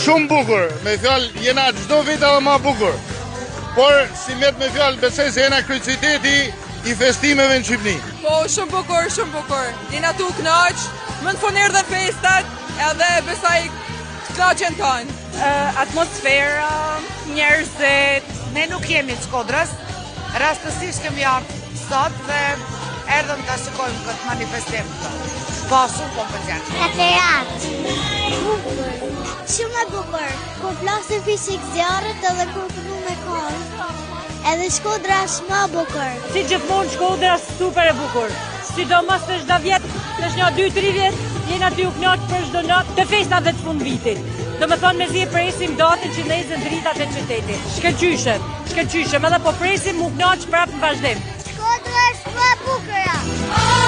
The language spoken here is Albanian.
shumë bukur, me fjalë jena çdo vit edhe më bukur. Por si me fjalë besoj se jena kryqëziteti i festimeve në Shqipëri. Po, shumë bukur, shumë bukur. Jena tu knaq, më në fonir dhe festat, edhe besoj knaqen tonë. Atmosfera, njerëzit, ne nuk jemi të Shkodrës, rastësisht kemi ardhur sot dhe erdhëm ta shikojmë këtë manifestim. Po, shumë po pëlqen. Katerat. Bukur. Shumë e bukur. Kur plasin fishik zjarët edhe kur kënu me kohë. Edhe Shkodra është më bukur. Si gjithmonë Shkodra super e bukur. Sidomos të çdo vjet, të një 2-3 vjet, jena ty u knaq për çdo natë të festave të fund vitit. Domethënë mezi e presim datën që nezën dritat e qytetit. Shkëlqyshem, edhe po presim u knaq prapë në vazhdim. Shkodra është më bukur.